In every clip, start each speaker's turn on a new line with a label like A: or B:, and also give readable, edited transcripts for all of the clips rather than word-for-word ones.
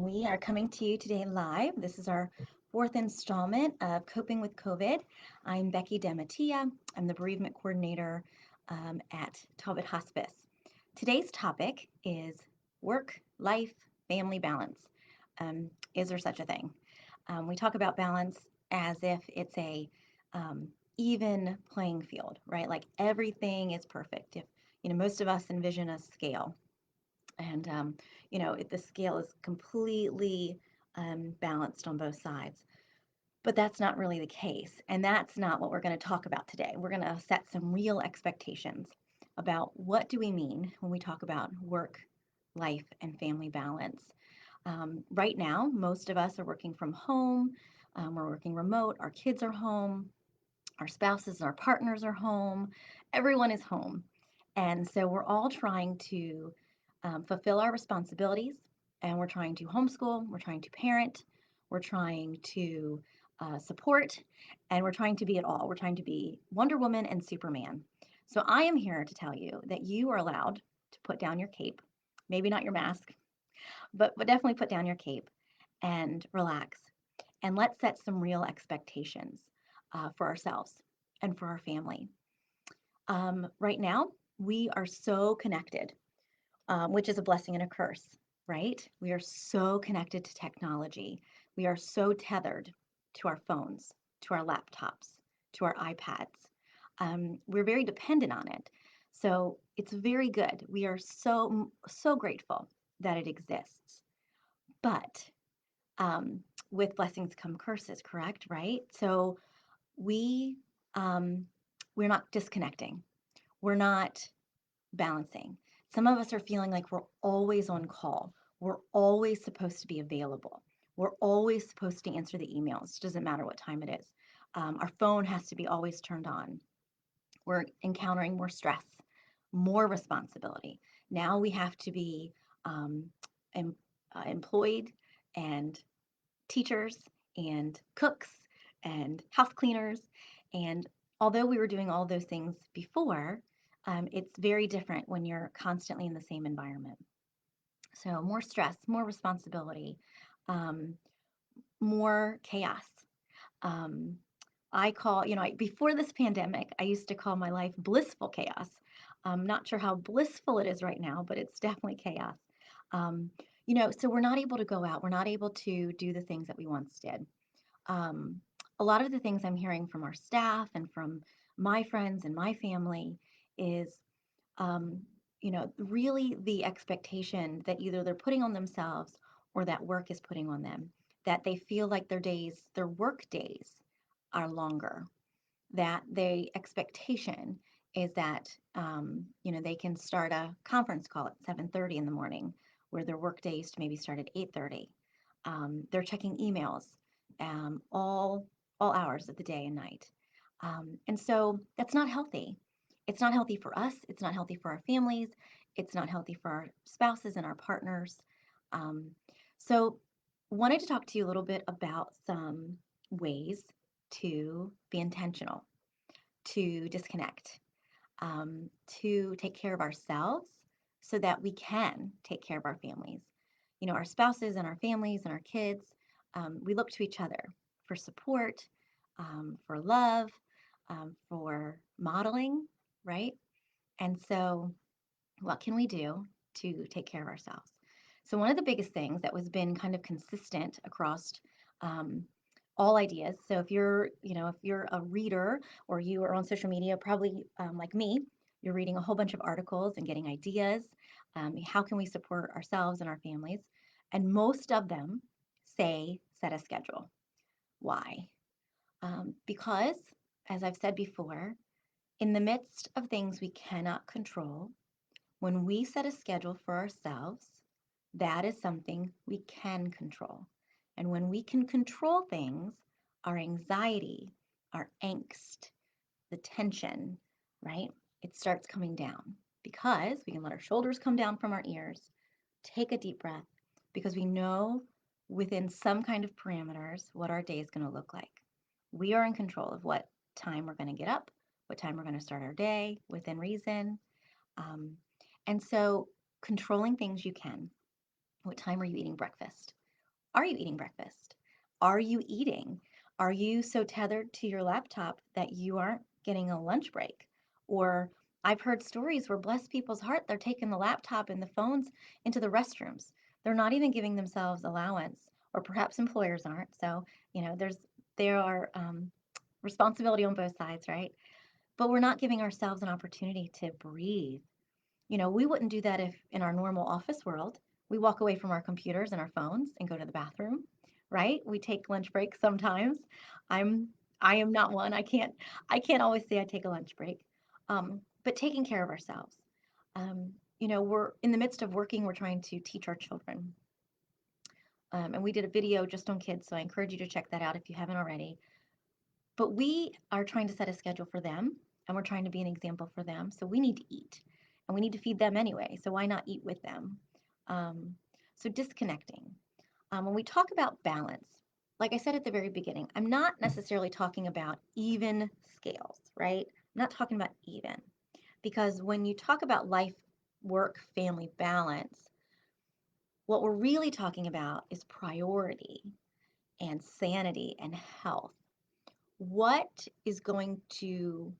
A: We are coming to you today live. This is our fourth installment of Coping with COVID. I'm Becky DeMattia. I'm the Bereavement Coordinator at Talbot Hospice. Today's topic is work, life, family balance. Is there such a thing? We talk about balance as if it's a um, even playing field, right? Like everything is perfect. If most of us envision a scale, and the scale is completely balanced on both sides, but that's not really the case, and that's not what we're going to talk about today. We're going to set some real expectations about what do we mean when we talk about work, life, and family balance. Right now, most of us are working from home. We're working remote. Our kids are home. Our spouses and our partners are home. Everyone is home. And so we're all trying to fulfill our responsibilities, and we're trying to homeschool, we're trying to parent, we're trying to support, and we're trying to be it all. We're trying to be Wonder Woman and Superman. So I am here to tell you that you are allowed to put down your cape, maybe not your mask, but definitely put down your cape and relax. And let's set some real expectations for ourselves and for our family. Right now, we are so connected, which is a blessing and a curse, right? We are so connected to technology. We are so tethered to our phones, to our laptops, to our iPads. We're very dependent on it. So it's very good. We are so grateful that it exists. But with blessings come curses, correct? Right? So we um, we're not disconnecting. We're not balancing. Some of us are feeling like we're always on call. We're always supposed to be available. We're always supposed to answer the emails. It doesn't matter what time it is. Our phone has to be always turned on. We're encountering more stress, more responsibility. Now we have to be um, em- employed and teachers and cooks and house cleaners. And although we were doing all those things before, it's very different when you're constantly in the same environment. So more stress, more responsibility, um, more chaos. Um, I call, before this pandemic, I used to call my life blissful chaos. I'm not sure how blissful it is right now, but it's definitely chaos. Um, so we're not able to go out. We're not able to do the things that we once did. Um, a lot of the things I'm hearing from our staff and from my friends and my family is, um, really the expectation that either they're putting on themselves or that work is putting on them, that they feel like their work days are longer, that the expectation is that, they can start a conference call at 7:30 in the morning where their work days to maybe start at 8:30. They're checking emails all hours of the day and night. And so that's not healthy. It's not healthy for us. It's not healthy for our families. It's not healthy for our spouses and our partners. Um, so, wanted to talk to you a little bit about some ways to be intentional, to disconnect, to take care of ourselves so that we can take care of our families. Our spouses and our families and our kids, we look to each other for support, for love, for modeling, right? And so, what can we do to take care of ourselves? So, one of the biggest things that was been kind of consistent across um, all ideas. So, if you're a reader or you are on social media, probably like me, you're reading a whole bunch of articles and getting ideas. How can we support ourselves and our families? And most of them say set a schedule. Why? Because, as I've said before, in the midst of things we cannot control, when we set a schedule for ourselves, that is something we can control. And when we can control things, our anxiety, our angst, the tension, right? It starts coming down because we can let our shoulders come down from our ears, take a deep breath, because we know within some kind of parameters what our day is going to look like. We are in control of what time we're going to get up, what time we're going to start our day within reason. Um, and so controlling things you can. What time are you eating breakfast? Are you eating breakfast? Are you eating? Are you so tethered to your laptop that you aren't getting a lunch break? Or I've heard stories where, bless people's heart, they're taking the laptop and the phones into the restrooms. They're not even giving themselves allowance, or perhaps employers aren't. So, there are responsibility on both sides, right? But we're not giving ourselves an opportunity to breathe. We wouldn't do that if in our normal office world, we walk away from our computers and our phones and go to the bathroom, right? We take lunch breaks sometimes. I'm I am not one. I can't always say I take a lunch break. But taking care of ourselves. We're in the midst of working, we're trying to teach our children. And we did a video just on kids, so I encourage you to check that out if you haven't already. But we are trying to set a schedule for them, and we're trying to be an example for them. So we need to eat, and we need to feed them anyway. So why not eat with them? Um, so disconnecting. When we talk about balance, like I said at the very beginning, I'm not necessarily talking about even scales, right? I'm not talking about even, because when you talk about life, work, family balance, what we're really talking about is priority and sanity and health. What is going to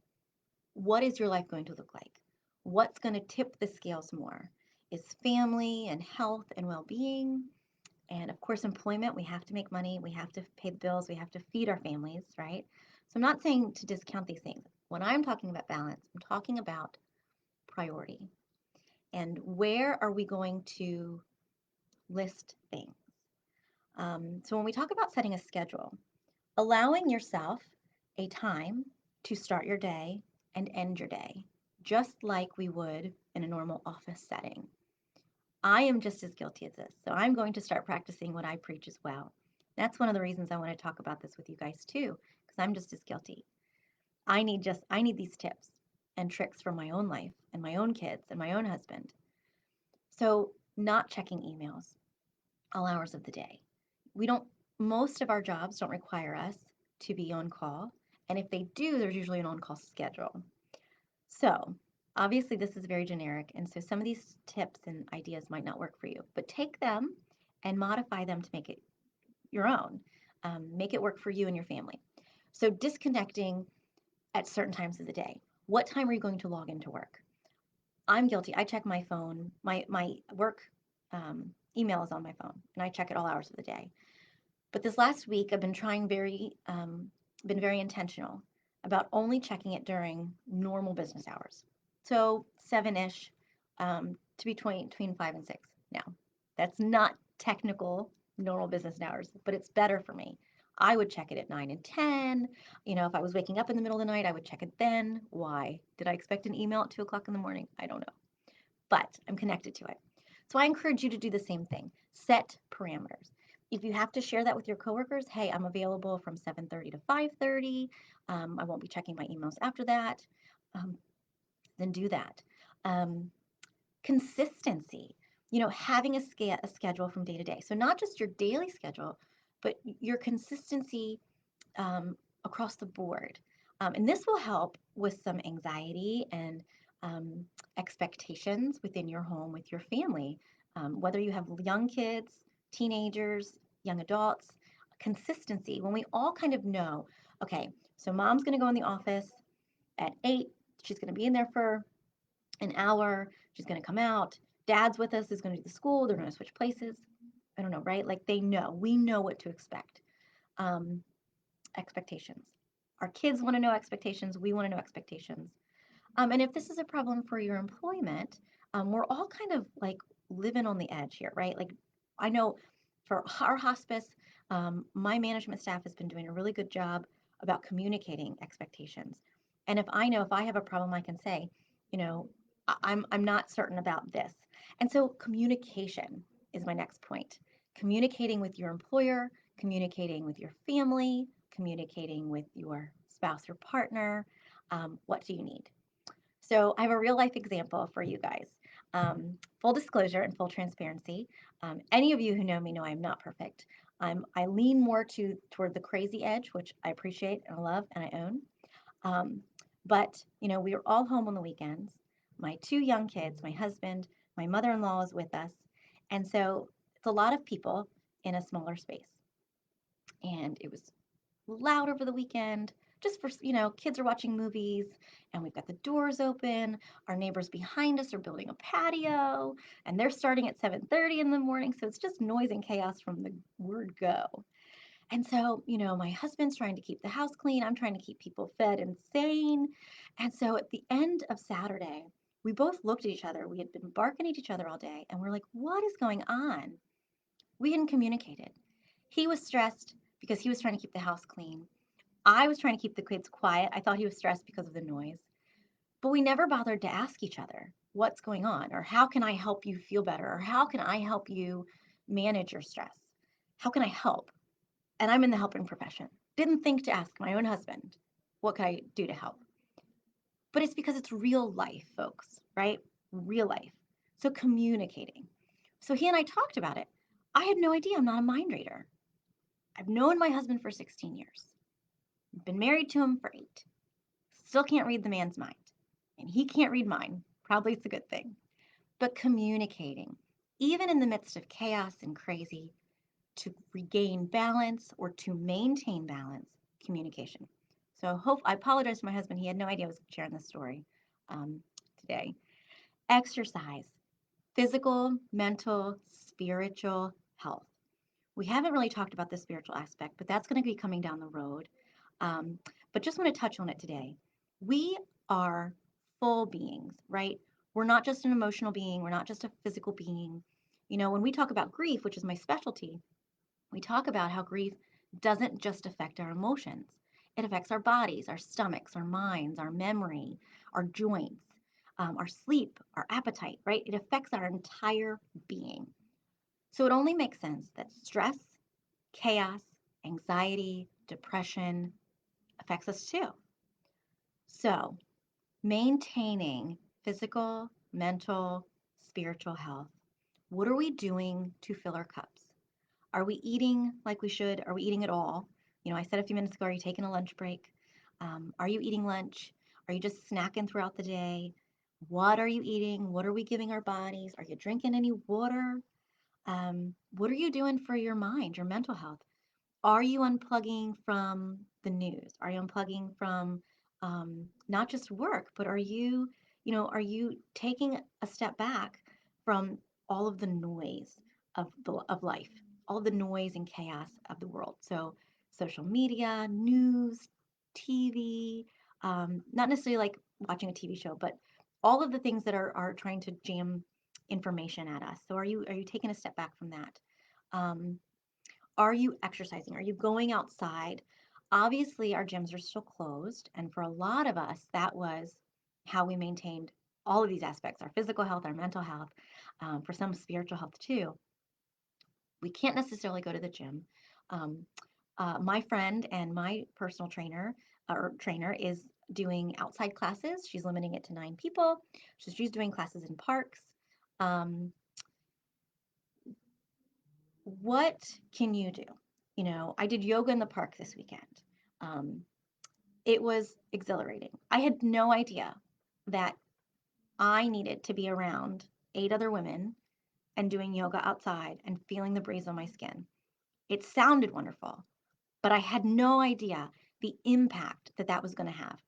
A: what is your life going to look like? What's going to tip the scales more? Is family and health and well-being, and of course employment. We have to make money, we have to pay the bills, we have to feed our families, right? So I'm not saying to discount these things. When I'm talking about balance, I'm talking about priority. And where are we going to list things? So when we talk about setting a schedule, allowing yourself a time to start your day and end your day, just like we would in a normal office setting. I am just as guilty as this, so I'm going to start practicing what I preach as well. That's one of the reasons I want to talk about this with you guys too, because I'm just as guilty. I need these tips and tricks from my own life and my own kids and my own husband. So, not checking emails all hours of the day. We don't Most of our jobs don't require us to be on call, and if they do, there's usually an on-call schedule. So, obviously this is very generic, and so some of these tips and ideas might not work for you, but take them and modify them to make it your own. Make it work for you and your family. So, disconnecting at certain times of the day. What time are you going to log into work? I'm guilty. I check my phone. My work email is on my phone, and I check it all hours of the day. But this last week, I've been very intentional about only checking it during normal business hours. So 7-ish to between 5 and 6. Now, that's not technical normal business hours, but it's better for me. I would check it at 9 and 10. If I was waking up in the middle of the night, I would check it then. Why? Did I expect an email at 2 o'clock in the morning? I don't know, but I'm connected to it. So I encourage you to do the same thing. Set parameters. If you have to share that with your coworkers, hey, I'm available from 7:30 to 5:30. I won't be checking my emails after that. Um, then do that. Um, Consistency. Having a schedule from day to day. So not just your daily schedule, but your consistency across the board. And this will help with some anxiety and um, expectations within your home with your family, whether you have young kids, teenagers, young adults. Consistency, when we all kind of know, okay, so mom's going to go in the office at 8, she's going to be in there for an hour, she's going to come out, dad's with us, is going to do the school, they're going to switch places. I don't know, right? Like we know what to expect. Um, Expectations. Our kids want to know expectations. We want to know expectations. And if this is a problem for your employment, we're all kind of like living on the edge here, right? Like I know for our hospice, my management staff has been doing a really good job about communicating expectations. And if I have a problem, I can say, you know, I'm not certain about this. And so communication is my next point. Communicating with your employer, communicating with your family, communicating with your spouse or partner. What do you need? So I have a real life example for you guys. Full disclosure and full transparency. Any of you who know me know I'm not perfect. I lean more toward the crazy edge, which I appreciate and I love and I own. Um, but we are all home on the weekends. My 2 young kids, my husband, my mother-in-law is with us, and so it's a lot of people in a smaller space. And it was loud over the weekend. Just for, kids are watching movies and we've got the doors open. Our neighbors behind us are building a patio and they're starting at 7:30 in the morning. So it's just noise and chaos from the word go. And so, my husband's trying to keep the house clean. I'm trying to keep people fed and sane. And so at the end of Saturday, we both looked at each other. We had been barking at each other all day and we're like, what is going on? We hadn't communicated. He was stressed because he was trying to keep the house clean. I was trying to keep the kids quiet. I thought he was stressed because of the noise. But we never bothered to ask each other what's going on or how can I help you feel better or how can I help you manage your stress? How can I help? And I'm in the helping profession. Didn't think to ask my own husband, what can I do to help? But it's because it's real life, folks, right? Real life. So communicating. So he and I talked about it. I had no idea. I'm not a mind reader. I've known my husband for 16 years. Been married to him for 8. Still can't read the man's mind. And he can't read mine. Probably it's a good thing. But communicating, even in the midst of chaos and crazy, to regain balance or to maintain balance, communication. So I apologize to my husband. He had no idea I was sharing this story today. Exercise, physical, mental, spiritual health. We haven't really talked about the spiritual aspect, but that's going to be coming down the road. Um, but just want to touch on it today. We are full beings, right? We're not just an emotional being. We're not just a physical being. When we talk about grief, which is my specialty, we talk about how grief doesn't just affect our emotions. It affects our bodies, our stomachs, our minds, our memory, our joints, our sleep, our appetite, right? It affects our entire being. So it only makes sense that stress, chaos, anxiety, depression affects us too. So maintaining physical, mental, spiritual health. What are we doing to fill our cups? Are we eating like we should? Are we eating at all? I said a few minutes ago, are you taking a lunch break? Are you eating lunch? Are you just snacking throughout the day? What are you eating? What are we giving our bodies? Are you drinking any water? What are you doing for your mind, your mental health? Are you unplugging from the news? Are you unplugging from not just work, but are you taking a step back from all of the noise of life, all the noise and chaos of the world? So social media, news, TV, not necessarily like watching a TV show, but all of the things that are trying to jam information at us. So are you taking a step back from that? Um, are you exercising? Are you going outside? Obviously, our gyms are still closed. And for a lot of us, that was how we maintained all of these aspects, our physical health, our mental health, for some spiritual health too. We can't necessarily go to the gym. Um, my friend and my personal trainer is doing outside classes. She's limiting it to 9 people. So she's doing classes in parks. Um, what can you do? I did yoga in the park this weekend. Um, it was exhilarating. I had no idea that I needed to be around 8 other women and doing yoga outside and feeling the breeze on my skin. It sounded wonderful, but I had no idea the impact that was going to have.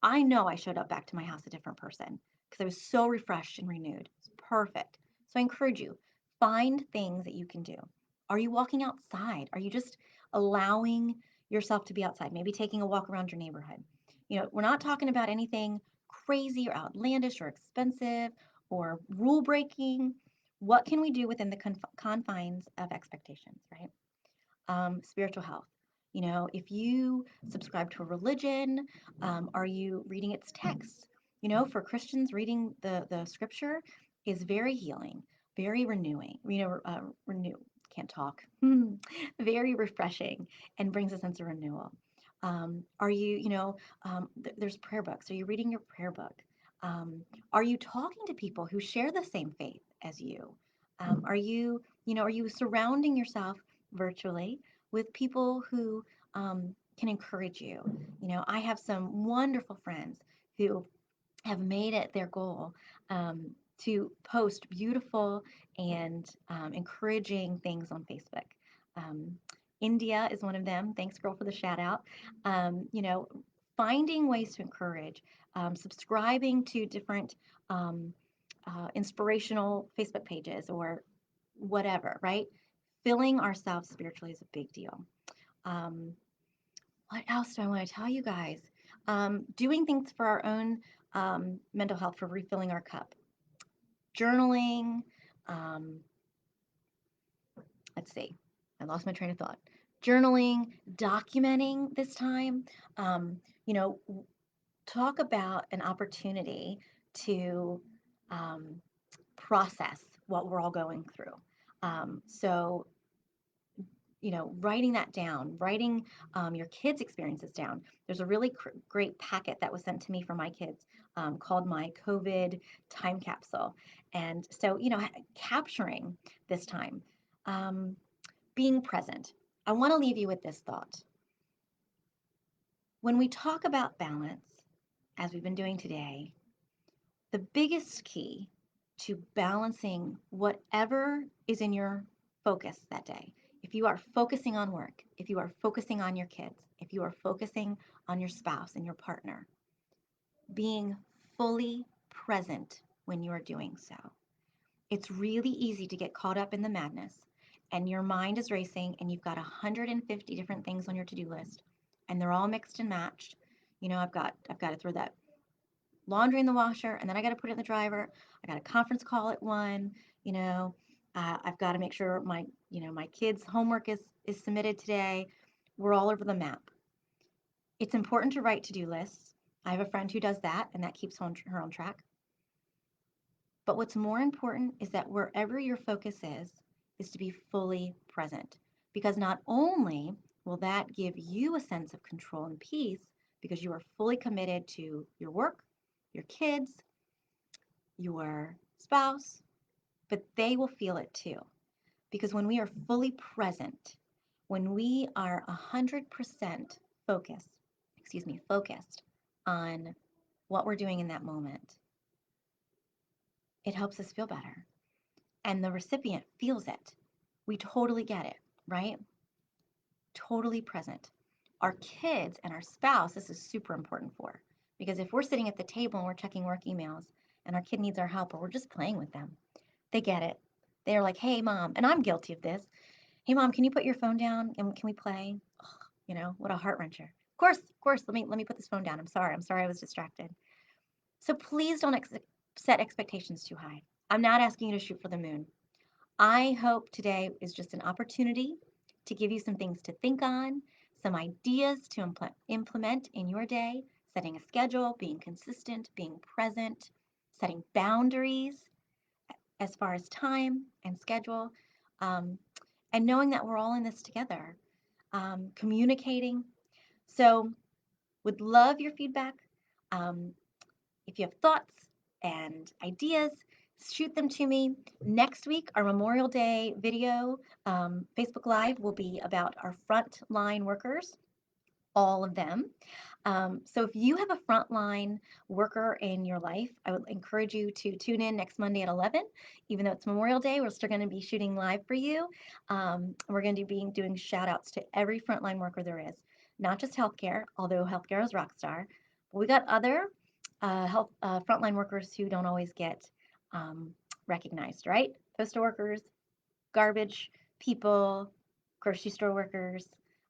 A: I know I showed up back to my house a different person because I was so refreshed and renewed. It's perfect. So I encourage you, find things that you can do. Are you walking outside? Are you just allowing yourself to be outside? Maybe taking a walk around your neighborhood. We're not talking about anything crazy or outlandish or expensive or rule breaking. What can we do within the confines of expectations, right? Spiritual health. If you subscribe to a religion, are you reading its text? For Christians, reading the scripture is very healing, very renewing. Can't talk. Very refreshing and brings a sense of renewal. Are you, there's prayer books. Are you reading your prayer book? Are you talking to people who share the same faith as you? Are you surrounding yourself virtually with people who can encourage you? I have some wonderful friends who have made it their goal to post beautiful and encouraging things on Facebook. India is one of them. Thanks, girl, for the shout out. You know, finding ways to encourage, subscribing to different inspirational Facebook pages or whatever, right? Filling ourselves spiritually is a big deal. Um, what else do I want to tell you guys? Doing things for our own mental health, for refilling our cup, journaling. Um, let's see, I lost my train of thought. Journaling, documenting this time. Um, you know, talk about an opportunity to um, process what we're all going through. So writing that down, writing your kids' experiences down. There's a really great packet that was sent to me from my kids called my COVID time capsule. And so, capturing this time, um, being present. I want to leave you with this thought. When we talk about balance, as we've been doing today, the biggest key to balancing whatever is in your focus that day, if you are focusing on work, if you are focusing on your kids, if you are focusing on your spouse and your partner, being fully present when you are doing so. It's really easy to get caught up in the madness and your mind is racing and you've got 150 different things on your to-do list and they're all mixed and matched. I've got to throw that laundry in the washer and then I got to put it in the dryer. I got a conference call at 1, you know, I've got to make sure my kids' homework is submitted today. We're all over the map. It's important to write to-do lists. I have a friend who does that and that keeps her on track. But what's more important is that wherever your focus is to be fully present. Because not only will that give you a sense of control and peace because you are fully committed to your work, your kids, your spouse, but they will feel it too. Because when we are fully present, when we are 100% focused on what we're doing in that moment, it helps us feel better. And the recipient feels it. We totally get it, right? Totally present. Our kids and our spouse, this is super important for. Because if we're sitting at the table and we're checking work emails and our kid needs our help or we're just playing with them, they get it. They're like, hey, mom, and I'm guilty of this. Hey, mom, can you put your phone down and can we play? What a heart wrencher. Of course, let me put this phone down. I'm sorry I was distracted. So please don't set expectations too high. I'm not asking you to shoot for the moon. I hope today is just an opportunity to give you some things to think on, some ideas to implement in your day, setting a schedule, being consistent, being present, setting boundaries as far as time and schedule, um, and knowing that we're all in this together, communicating. So, would love your feedback. Um, if you have thoughts and ideas, shoot them to me. Next week, our Memorial Day video, Facebook Live, will be about our frontline workers, all of them. So if you have a frontline worker in your life, I would encourage you to tune in next Monday at 11. Even though it's Memorial Day, we're still going to be shooting live for you. We're going to be doing shout outs to every frontline worker there is, not just healthcare, although healthcare is rock star, but we got other health frontline workers who don't always get recognized, right? Postal workers, garbage people, grocery store workers,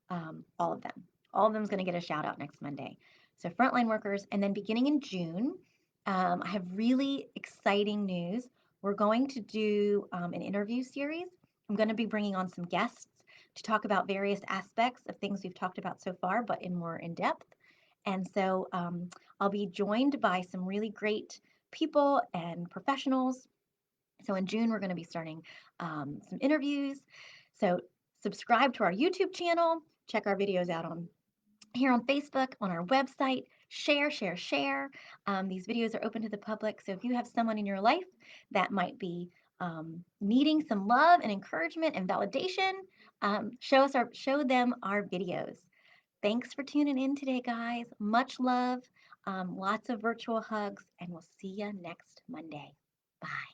A: all of them. All of them is going to get a shout out next Monday. So frontline workers, and then beginning in June, I have really exciting news. We're going to do an interview series. I'm going to be bringing on some guests to talk about various aspects of things we've talked about so far, but in more in depth. And so I'll be joined by some really great people and professionals. So in June, we're going to be starting some interviews. So subscribe to our YouTube channel. Check our videos out on here on Facebook, on our website. Share, share, share. These videos are open to the public. So if you have someone in your life that might be needing some love and encouragement and validation, show them our videos. Thanks for tuning in today, guys. Much love, lots of virtual hugs, and we'll see you next Monday. Bye.